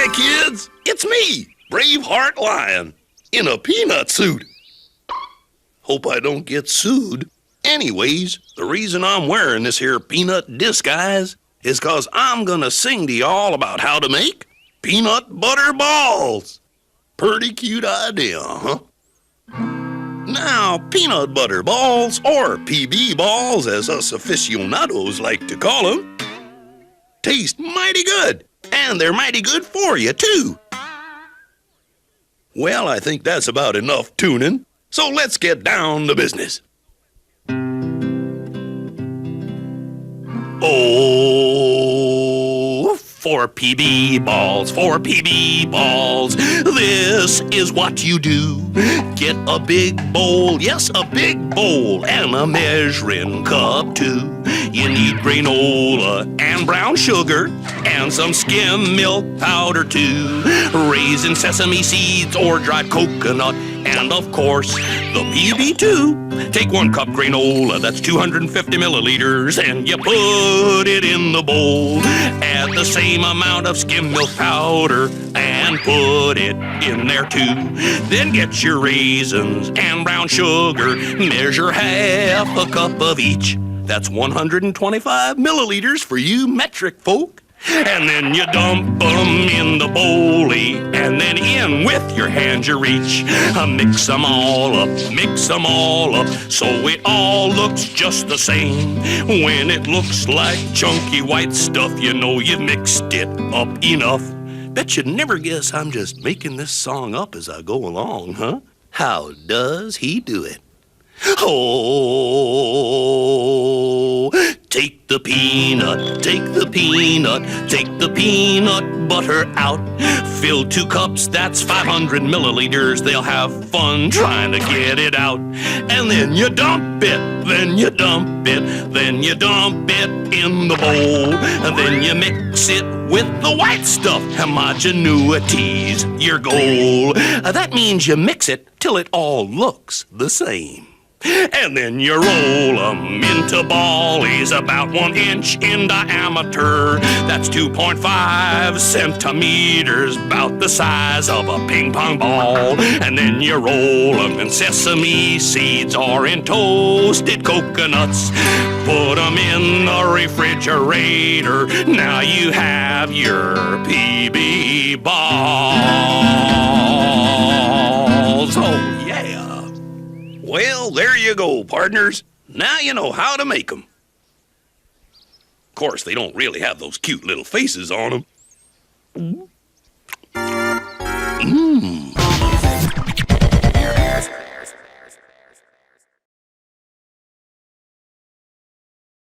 Hi, kids. It's me, Braveheart Lion, in a peanut suit. Hope I don't get sued. Anyways, the reason I'm wearing this here peanut disguise is 'cause I'm gonna sing to y'all about how to make peanut butter balls. Pretty cute idea, huh? Now, peanut butter balls, or PB balls as us aficionados like to call them, taste mighty good, and they're mighty good for you, too. Well, I think that's about enough tuning, so let's get down to business. Oh, for PB balls, for PB balls, this is what you do. Get a big bowl, yes, a big bowl, and a measuring cup, too. You need granola and brown sugar and some skim milk powder, too. Raisin sesame seeds or dried coconut, and of course, the PB too. Take 1 cup granola, that's 250 milliliters, and you put it in the bowl. Add the same amount of skim milk powder and put it in there too. Then get your raisins and brown sugar, measure half a cup of each. That's 125 milliliters for you metric folk. And then you dump them in the bowlie, and then in with your hand you reach. Mix them all up, so it all looks just the same. When it looks like chunky white stuff, you know you've mixed it up enough. Bet you'd never guess I'm just making this song up as I go along, huh? How does he do it? Oh, take the peanut, take the peanut, take the peanut butter out. Fill 2 cups, that's 500 milliliters. They'll have fun trying to get it out. And then you dump it, then you dump it, then you dump it in the bowl. And then you mix it with the white stuff. Homogeneity's your goal. That means you mix it till it all looks the same. And then you roll them into ballies about 1 inch in diameter. That's 2.5 centimeters, about the size of a ping pong ball. And then you roll them in sesame seeds or in toasted coconuts. Put them in the refrigerator. Now you have your PB balls. Oh, yeah. Well, there you go, partners. Now you know how to make them. Of course, they don't really have those cute little faces on them.